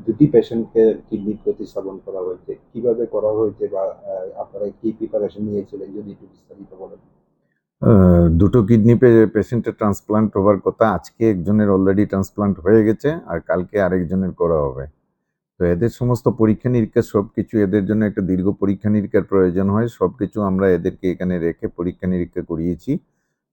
দুটি পেশেন্টকে কিডনি প্রতিস্থাপন করা হয়েছে। কিভাবে করা হয়েছে বা আপনারা কি প্রিপারেশন নিয়েছিলেন যদি একটু বিস্তারিত বলেন? দুটো কিডনি পেশেন্টের ট্রান্সপ্লান্ট হওয়ার কথা। আজকে একজনের অলরেডি ট্রান্সপ্লান্ট হয়ে গেছে আর কালকে আরেকজনের করা হবে। তো এদের সমস্ত পরীক্ষা-নিরীক্ষা সবকিছু এদের জন্য একটা দীর্ঘ পরীক্ষা-নিরীক্ষার প্রয়োজন হয়। সবকিছু আমরা এদেরকে এখানে রেখে পরীক্ষা-নিরীক্ষা করিয়েছি।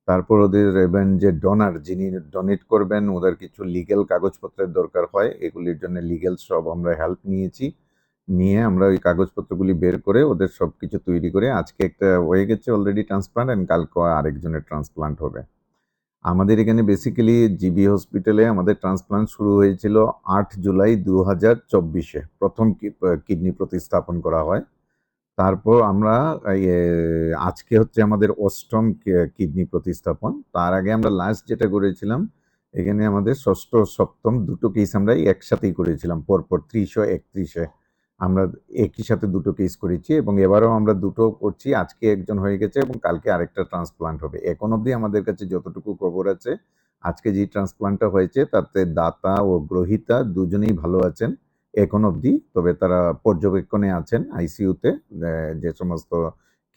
তারপর ওদের এবং যে ডোনার যিনি ডোনেট করবেন ওদের কিছু লিগ্যাল কাগজপত্রের দরকার হয়। এগুলির জন্য লিগ্যাল সব আমরা হেল্প নিয়েছি। নিয়ে আমরা ওই কাগজপত্রগুলি বের করে ওদের সবকিছু তৈরি করে আজকে একটা হয়ে গেছে অলরেডি ট্রান্সপ্লান্ট অ্যান্ড কালকে আরেকজনের ট্রান্সপ্লান্ট হবে। আমাদের এখানে বেসিক্যালি জিবি হসপিটালে আমাদের ট্রান্সপ্লান্ট শুরু হয়েছিল ৮ জুলাই ২০২৪-এ। প্রথম কিডনি প্রতিস্থাপন করা হয়। তারপর আমরা আজকে হচ্ছে আমাদের ৮ম কিডনি প্রতিস্থাপন। তার আগে আমরা লাস্ট যেটা করেছিলাম, এখানে আমাদের ৬ষ্ঠ, ৭ম ২ টো কেস আমরা একসাথেই করেছিলাম পরপর ৩০ ও ৩১-এ। আমরা একই সাথে ২ টো কেস করেছি এবং এবারেও আমরা ২ টো করছি। আজকে একজন হয়ে গেছে এবং কালকে আরেকটা ট্রান্সপ্লান্ট হবে। এখন অবধি আমাদের কাছে যতটুকু খবর আছে, আজকে যে ট্রান্সপ্লান্টটা হয়েছে তাতে দাতা ও গ্রহীতা দুজনেই ভালো আছেন এখন অবধি। তবে তারা পর্যবেক্ষণে আছেন আইসিইউতে, যে সমস্ত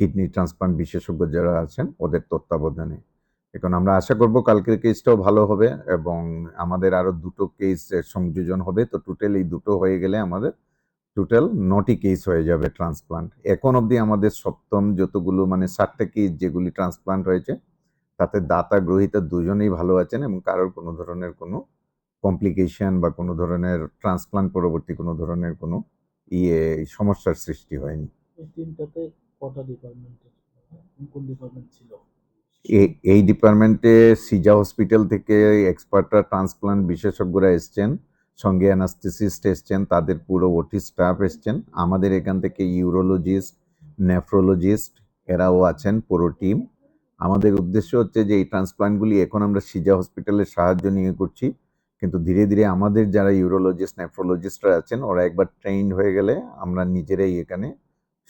কিডনি ট্রান্সপ্লান্ট বিশেষজ্ঞ যারা আছেন ওদের তত্ত্বাবধানে। এখন আমরা আশা করব কালকের কেসটাও ভালো হবে এবং আমাদের আরো ২ টো কেস সংযোজন হবে। তো টোটাল এই ২ টো হয়ে গেলে আমাদের টোটাল ৯ টি কেস হয়ে যাবে ট্রান্সপ্লান্ট। এখন অবধি আমাদের ৭ম যতগুলো মানে ৬০ টা কেস যেগুলি ট্রান্সপ্লান্ট হয়েছে, তাতে দাতা গ্রহীতা দুজনেই ভালো আছেন এবং কারোর কোনো ধরনের কোনো কমপ্লিকেশন বা কোনো ধরনের ট্রান্সপ্লান্ট পরবর্তী কোনো ধরনের কোনো সমস্যার সৃষ্টি হয়নি। এই টিমটাতে কটা ডিপার্টমেন্টের কোন ডিপার্টমেন্ট ছিল? এই ডিপার্টমেন্টে সিজা হসপিটাল থেকে এক্সপার্টরা ট্রান্সপ্লান্ট বিশেষজ্ঞরা এসছেন, সঙ্গে অ্যানাস্থেসিস্ট এসছেন, তাদের পুরো ওটি স্টাফ এসছেন। আমাদের এখান থেকে ইউরোলজিস্ট, নেফ্রোলজিস্ট এরাও আছেন পুরো টিম। আমাদের উদ্দেশ্য হচ্ছে যে এই ট্রান্সপ্লান্টগুলি এখন আমরা সিজা হসপিটালের সাহায্য নিয়ে করছি, কিন্তু ধীরে ধীরে আমাদের যারা ইউরোলজিস্ট, নেফ্রোলজিস্টরা আছেন ওরা একবার ট্রেইনড হয়ে গেলে আমরা নিজেরাই এখানে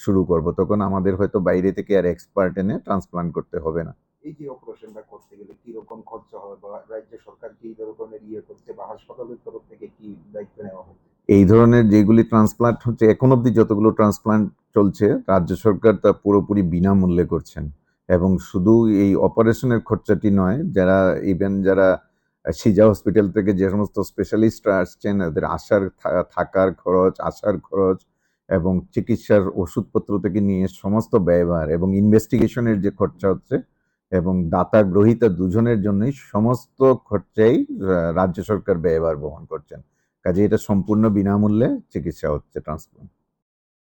শুরু করব। তখন আমাদের হয়তো বাইরে থেকে আর এক্সপার্ট এনে ট্রান্সপ্লান্ট করতে হবে না। এই যে অপারেশনটা করতে গেলে কিরকম খরচা হয় বা রাজ্য সরকার কি ধরনের করছে বা হাসপাতালের তরফ থেকে কি দায়িত্ব নেওয়া হচ্ছে? এই ধরনের যেগুলি ট্রান্সপ্লান্ট হচ্ছে এখন অবধি যতগুলো ট্রান্সপ্লান্ট চলছে রাজ্য সরকার তা পুরোপুরি বিনামূল্যে করছেন এবং শুধু এই অপারেশনের খরচাটি নয়, যারা ইভেন যারা সিজা হসপিটাল থেকে যে সমস্ত স্পেশালিস্টরা আসছেন ওদের আসার থাকার খরচ, আসার খরচ এবং চিকিৎসার ওষুধপত্র থেকে নিয়ে সমস্ত ব্যয়ভার এবং ইনভেস্টিগেশনের যে খরচা হচ্ছে এবং দাতা গ্রহীতা দুজনের জন্যই সমস্ত খরচাই রাজ্য সরকার ব্যয়ভার বহন করছেন। কাজে এটা সম্পূর্ণ বিনামূল্যে চিকিৎসা হচ্ছে ট্রান্সপ্লান্ট।